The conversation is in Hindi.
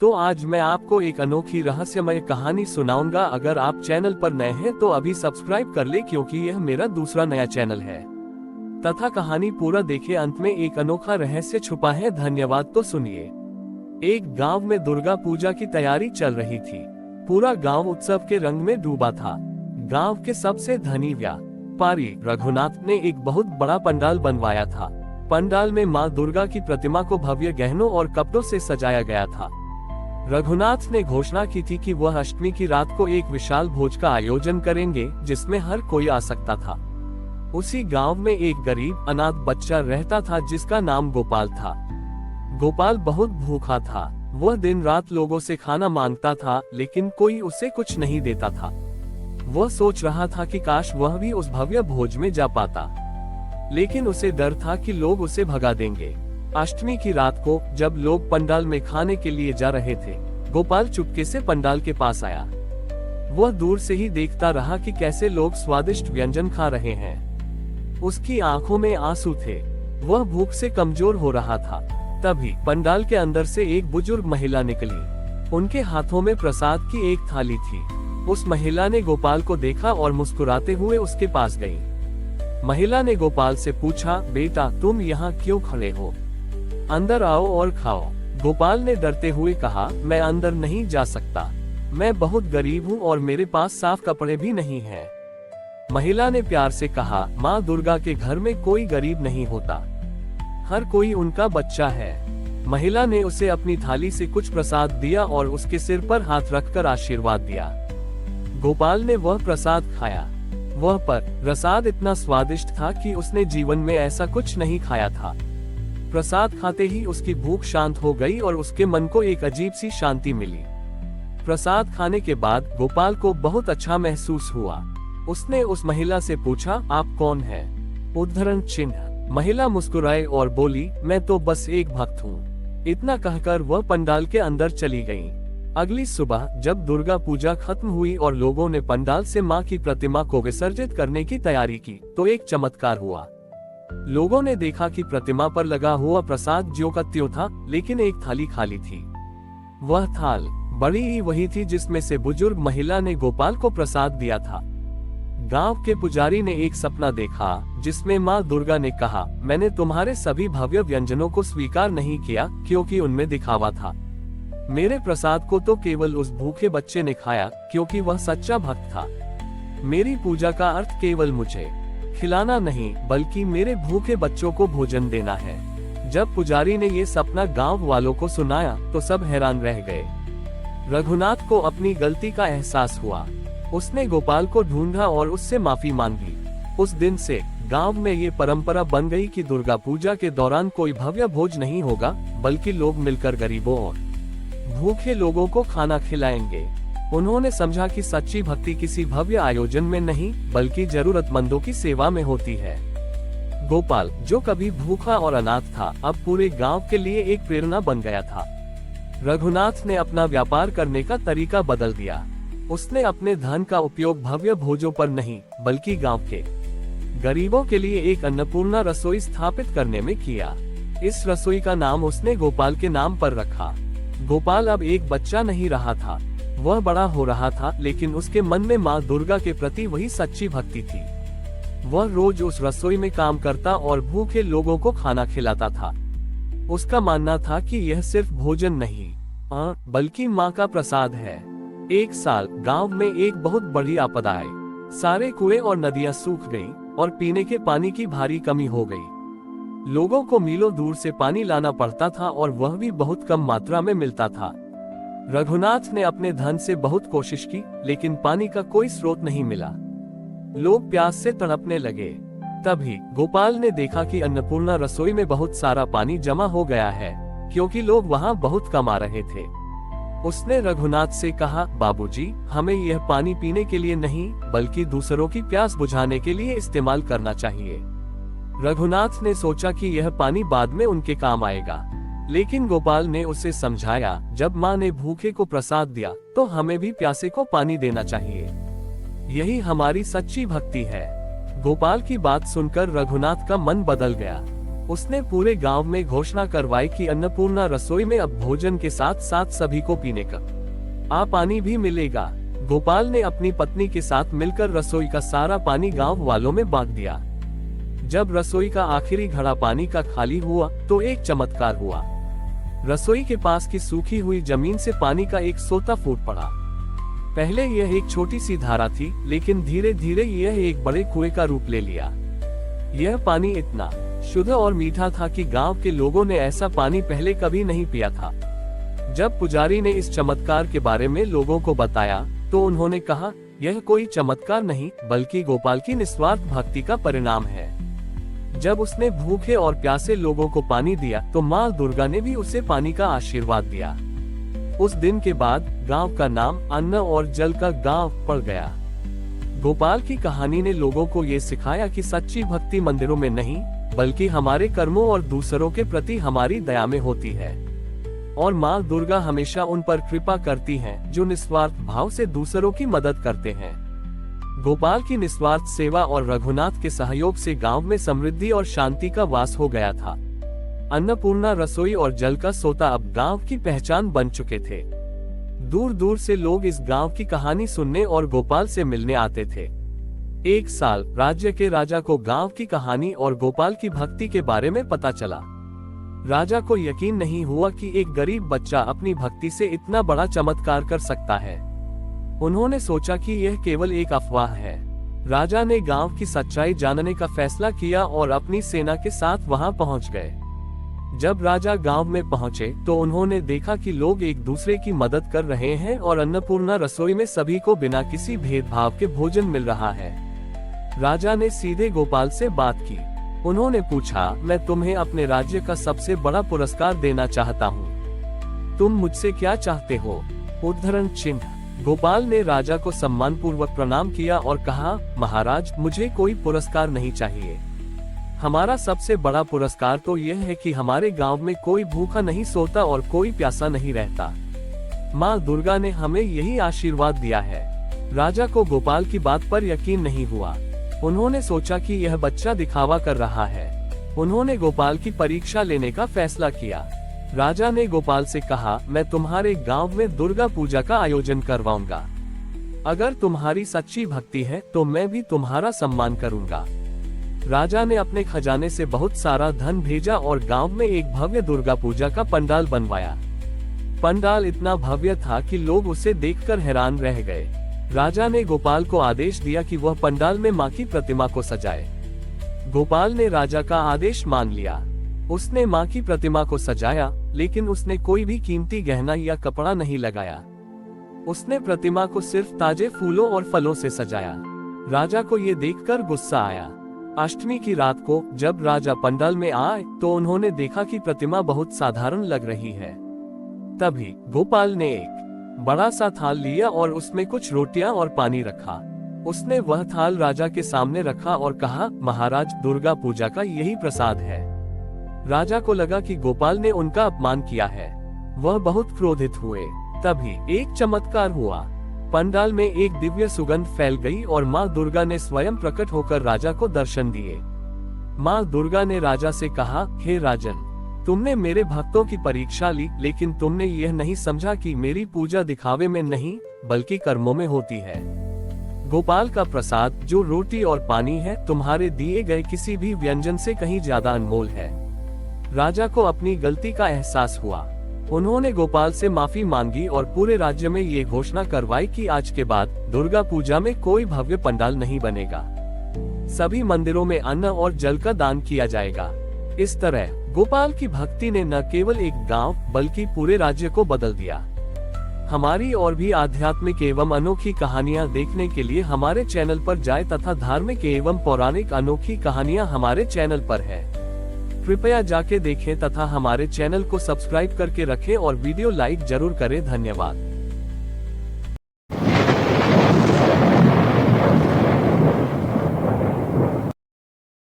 तो आज मैं आपको एक अनोखी रहस्यमय कहानी सुनाऊंगा। अगर आप चैनल पर नए हैं तो अभी सब्सक्राइब कर ले, क्योंकि यह मेरा दूसरा नया चैनल है। तथा कहानी पूरा देखे, अंत में एक अनोखा रहस्य छुपा है। धन्यवाद। तो सुनिए। एक गांव में दुर्गा पूजा की तैयारी चल रही थी। पूरा गांव उत्सव के रंग में डूबा था। गांव के सबसे धनी व्यापारी रघुनाथ ने एक बहुत बड़ा पंडाल बनवाया था। पंडाल में मां दुर्गा की प्रतिमा को भव्य गहनों और कपड़ों से सजाया गया था। रघुनाथ ने घोषणा की थी कि वह अष्टमी की रात को एक विशाल भोज का आयोजन करेंगे, जिसमें हर कोई आ सकता था। उसी गांव में एक गरीब अनाथ बच्चा रहता था, जिसका नाम गोपाल था। गोपाल बहुत भूखा था। वह दिन रात लोगों से खाना मांगता था, लेकिन कोई उसे कुछ नहीं देता था। वह सोच रहा था कि काश वह भी उस भव्य भोज में जा पाता, लेकिन उसे डर था कि लोग उसे भगा देंगे। अष्टमी की रात को जब लोग पंडाल में खाने के लिए जा रहे थे, गोपाल चुपके से पंडाल के पास आया। वह दूर से ही देखता रहा कि कैसे लोग स्वादिष्ट व्यंजन खा रहे हैं। उसकी आंखों में आंसू थे। वह भूख से कमजोर हो रहा था। तभी पंडाल के अंदर से एक बुजुर्ग महिला निकली। उनके हाथों में प्रसाद की एक थाली थी। उस महिला ने गोपाल को देखा और मुस्कुराते हुए उसके पास गई। महिला ने गोपाल से पूछा, बेटा तुम यहाँ क्यों खड़े हो? अंदर आओ और खाओ। गोपाल ने डरते हुए कहा, मैं अंदर नहीं जा सकता। मैं बहुत गरीब हूँ और मेरे पास साफ कपड़े भी नहीं हैं। महिला ने प्यार से कहा, माँ दुर्गा के घर में कोई गरीब नहीं होता। हर कोई उनका बच्चा है। महिला ने उसे अपनी थाली से कुछ प्रसाद दिया और उसके सिर पर हाथ रखकर आशीर्वाद दिया। गोपाल ने वह प्रसाद खाया। वह प्रसाद इतना स्वादिष्ट था कि उसने जीवन में ऐसा कुछ नहीं खाया था। प्रसाद खाते ही उसकी भूख शांत हो गई और उसके मन को एक अजीब सी शांति मिली। प्रसाद खाने के बाद गोपाल को बहुत अच्छा महसूस हुआ। उसने उस महिला से पूछा, आप कौन हैं? उद्धरण चिन्ह। महिला मुस्कुराई और बोली, मैं तो बस एक भक्त हूँ। इतना कहकर वह पंडाल के अंदर चली गई। अगली सुबह जब दुर्गा पूजा खत्म हुई और लोगों ने पंडाल से मां की प्रतिमा को विसर्जित करने की तैयारी की, तो एक चमत्कार हुआ। लोगों ने देखा कि प्रतिमा पर लगा हुआ प्रसाद ज्यों का त्यों था, लेकिन एक थाली खाली थी। वह थाल बड़ी ही वही थी जिसमें से बुजुर्ग महिला ने गोपाल को प्रसाद दिया था। गांव के पुजारी ने एक सपना देखा, जिसमें मां दुर्गा ने कहा, मैंने तुम्हारे सभी भव्य व्यंजनों को स्वीकार नहीं किया, क्योंकि उनमें दिखावा था। मेरे प्रसाद को तो केवल उस भूखे बच्चे ने खाया, क्योंकि वह सच्चा भक्त था। मेरी पूजा का अर्थ केवल मुझे खिलाना नहीं, बल्कि मेरे भूखे बच्चों को भोजन देना है। जब पुजारी ने ये सपना गांव वालों को सुनाया, तो सब हैरान रह गए। रघुनाथ को अपनी गलती का एहसास हुआ। उसने गोपाल को ढूंढा और उससे माफी मांगी। उस दिन से गांव में ये परंपरा बन गई कि दुर्गा पूजा के दौरान कोई भव्य भोज नहीं होगा, बल्कि लोग मिलकर गरीबों और भूखे लोगों को खाना खिलाएंगे। उन्होंने समझा कि सच्ची भक्ति किसी भव्य आयोजन में नहीं, बल्कि जरूरतमंदों की सेवा में होती है। गोपाल, जो कभी भूखा और अनाथ था, अब पूरे गांव के लिए एक प्रेरणा बन गया था। रघुनाथ ने अपना व्यापार करने का तरीका बदल दिया। उसने अपने धन का उपयोग भव्य भोजों पर नहीं, बल्कि गांव के गरीबों के लिए एक अन्नपूर्णा रसोई स्थापित करने में किया। इस रसोई का नाम उसने गोपाल के नाम पर रखा। गोपाल अब एक बच्चा नहीं रहा था। वह बड़ा हो रहा था, लेकिन उसके मन में मां दुर्गा के प्रति वही सच्ची भक्ति थी। वह रोज उस रसोई में काम करता और भूखे लोगों को खाना खिलाता था। उसका मानना था कि यह सिर्फ भोजन नहीं, बल्कि मां का प्रसाद है। एक साल गांव में एक बहुत बड़ी आपदा आई। सारे कुएं और नदियां सूख गईं और पीने के पानी की भारी कमी हो गई। लोगों को मीलों दूर से पानी लाना पड़ता था और वह भी बहुत कम मात्रा में मिलता था। रघुनाथ ने अपने धन से बहुत कोशिश की, लेकिन पानी का कोई स्रोत नहीं मिला। लोग प्यास से तड़पने लगे। तभी गोपाल ने देखा कि अन्नपूर्णा रसोई में बहुत सारा पानी जमा हो गया है, क्योंकि लोग वहां बहुत कम आ रहे थे। उसने रघुनाथ से कहा, बाबूजी, हमें यह पानी पीने के लिए नहीं, बल्कि दूसरों की प्यास बुझाने के लिए इस्तेमाल करना चाहिए। रघुनाथ ने सोचा कि यह पानी बाद में उनके काम आएगा, लेकिन गोपाल ने उसे समझाया, जब माँ ने भूखे को प्रसाद दिया, तो हमें भी प्यासे को पानी देना चाहिए। यही हमारी सच्ची भक्ति है। गोपाल की बात सुनकर रघुनाथ का मन बदल गया। उसने पूरे गांव में घोषणा करवाई कि अन्नपूर्णा रसोई में अब भोजन के साथ साथ सभी को पीने का पानी भी मिलेगा। गोपाल ने अपनी पत्नी के साथ मिलकर रसोई का सारा पानी गांव वालों में बांट दिया। जब रसोई का आखिरी घड़ा पानी का खाली हुआ तो एक चमत्कार हुआ। रसोई के पास की सूखी हुई जमीन से पानी का एक सोता फूट पड़ा। पहले यह एक छोटी सी धारा थी, लेकिन धीरे धीरे यह एक बड़े कुएं का रूप ले लिया। यह पानी इतना शुद्ध और मीठा था कि गांव के लोगों ने ऐसा पानी पहले कभी नहीं पिया था। जब पुजारी ने इस चमत्कार के बारे में लोगों को बताया तो उन्होंने कहा, यह कोई चमत्कार नहीं बल्कि गोपाल की निस्वार्थ भक्ति का परिणाम है। जब उसने भूखे और प्यासे लोगों को पानी दिया तो माँ दुर्गा ने भी उसे पानी का आशीर्वाद दिया। उस दिन के बाद गांव का नाम अन्न और जल का गांव पड़ गया। गोपाल की कहानी ने लोगों को ये सिखाया कि सच्ची भक्ति मंदिरों में नहीं बल्कि हमारे कर्मों और दूसरों के प्रति हमारी दया में होती है। और माँ दुर्गा हमेशा उन पर कृपा करती हैं जो निस्वार्थ भाव से दूसरों की मदद करते हैं। गोपाल की निस्वार्थ सेवा और रघुनाथ के सहयोग से गांव में समृद्धि और शांति का वास हो गया था। अन्नपूर्णा रसोई और जल का सोता अब गांव की पहचान बन चुके थे। दूर दूर से लोग इस गांव की कहानी सुनने और गोपाल से मिलने आते थे। एक साल राज्य के राजा को गांव की कहानी और गोपाल की भक्ति के बारे में पता चला। राजा को यकीन नहीं हुआ कि एक गरीब बच्चा अपनी भक्ति से इतना बड़ा चमत्कार कर सकता है। उन्होंने सोचा कि यह केवल एक अफवाह है। राजा ने गांव की सच्चाई जानने का फैसला किया और अपनी सेना के साथ वहां पहुंच गए। जब राजा गांव में पहुंचे तो उन्होंने देखा कि लोग एक दूसरे की मदद कर रहे हैं और अन्नपूर्णा रसोई में सभी को बिना किसी भेदभाव के भोजन मिल रहा है। राजा ने सीधे गोपाल से बात की। उन्होंने पूछा, मैं तुम्हें अपने राज्य का सबसे बड़ा पुरस्कार देना चाहता हूँ, तुम मुझसे क्या चाहते हो? उद्धरण चिन्ह। गोपाल ने राजा को सम्मानपूर्वक प्रणाम किया और कहा, महाराज मुझे कोई पुरस्कार नहीं चाहिए। हमारा सबसे बड़ा पुरस्कार तो यह है कि हमारे गांव में कोई भूखा नहीं सोता और कोई प्यासा नहीं रहता। माँ दुर्गा ने हमें यही आशीर्वाद दिया है। राजा को गोपाल की बात पर यकीन नहीं हुआ। उन्होंने सोचा कि यह बच्चा दिखावा कर रहा है। उन्होंने गोपाल की परीक्षा लेने का फैसला किया। राजा ने गोपाल से कहा, मैं तुम्हारे गांव में दुर्गा पूजा का आयोजन करवाऊंगा। अगर तुम्हारी सच्ची भक्ति है तो मैं भी तुम्हारा सम्मान करूंगा। राजा ने अपने खजाने से बहुत सारा धन भेजा और गांव में एक भव्य दुर्गा पूजा का पंडाल बनवाया। पंडाल इतना भव्य था कि लोग उसे देखकर हैरान रह गए। राजा ने गोपाल को आदेश दिया कि वह पंडाल में मां की प्रतिमा को सजाए। गोपाल ने राजा का आदेश मान लिया। उसने मां की प्रतिमा को सजाया, लेकिन उसने कोई भी कीमती गहना या कपड़ा नहीं लगाया। उसने प्रतिमा को सिर्फ ताजे फूलों और फलों से सजाया। राजा को ये देखकर गुस्सा आया। अष्टमी की रात को जब राजा पंडाल में आए तो उन्होंने देखा कि प्रतिमा बहुत साधारण लग रही है। तभी गोपाल ने एक बड़ा सा थाल लिया और उसमें कुछ रोटियां और पानी रखा। उसने वह थाल राजा के सामने रखा और कहा, महाराज दुर्गा पूजा का यही प्रसाद है। राजा को लगा कि गोपाल ने उनका अपमान किया है। वह बहुत क्रोधित हुए। तभी एक चमत्कार हुआ। पंडाल में एक दिव्य सुगंध फैल गई और माँ दुर्गा ने स्वयं प्रकट होकर राजा को दर्शन दिए। माँ दुर्गा ने राजा से कहा, हे राजन, तुमने मेरे भक्तों की परीक्षा ली, लेकिन तुमने यह नहीं समझा कि मेरी पूजा दिखावे में नहीं बल्कि कर्मों में होती है। गोपाल का प्रसाद जो रोटी और पानी है, तुम्हारे दिए गए किसी भी व्यंजन से कहीं ज्यादा अनमोल है। राजा को अपनी गलती का एहसास हुआ। उन्होंने गोपाल से माफी मांगी और पूरे राज्य में ये घोषणा करवाई कि आज के बाद दुर्गा पूजा में कोई भव्य पंडाल नहीं बनेगा। सभी मंदिरों में अन्न और जल का दान किया जाएगा। इस तरह गोपाल की भक्ति ने न केवल एक गांव बल्कि पूरे राज्य को बदल दिया। हमारी और भी आध्यात्मिक एवं अनोखी कहानियां देखने के लिए हमारे चैनल पर जाएं तथा धार्मिक एवं पौराणिक अनोखी कहानियां हमारे चैनल पर है। कृपया जाके देखें तथा हमारे चैनल को सब्सक्राइब करके रखें और वीडियो लाइक जरूर करें। धन्यवाद।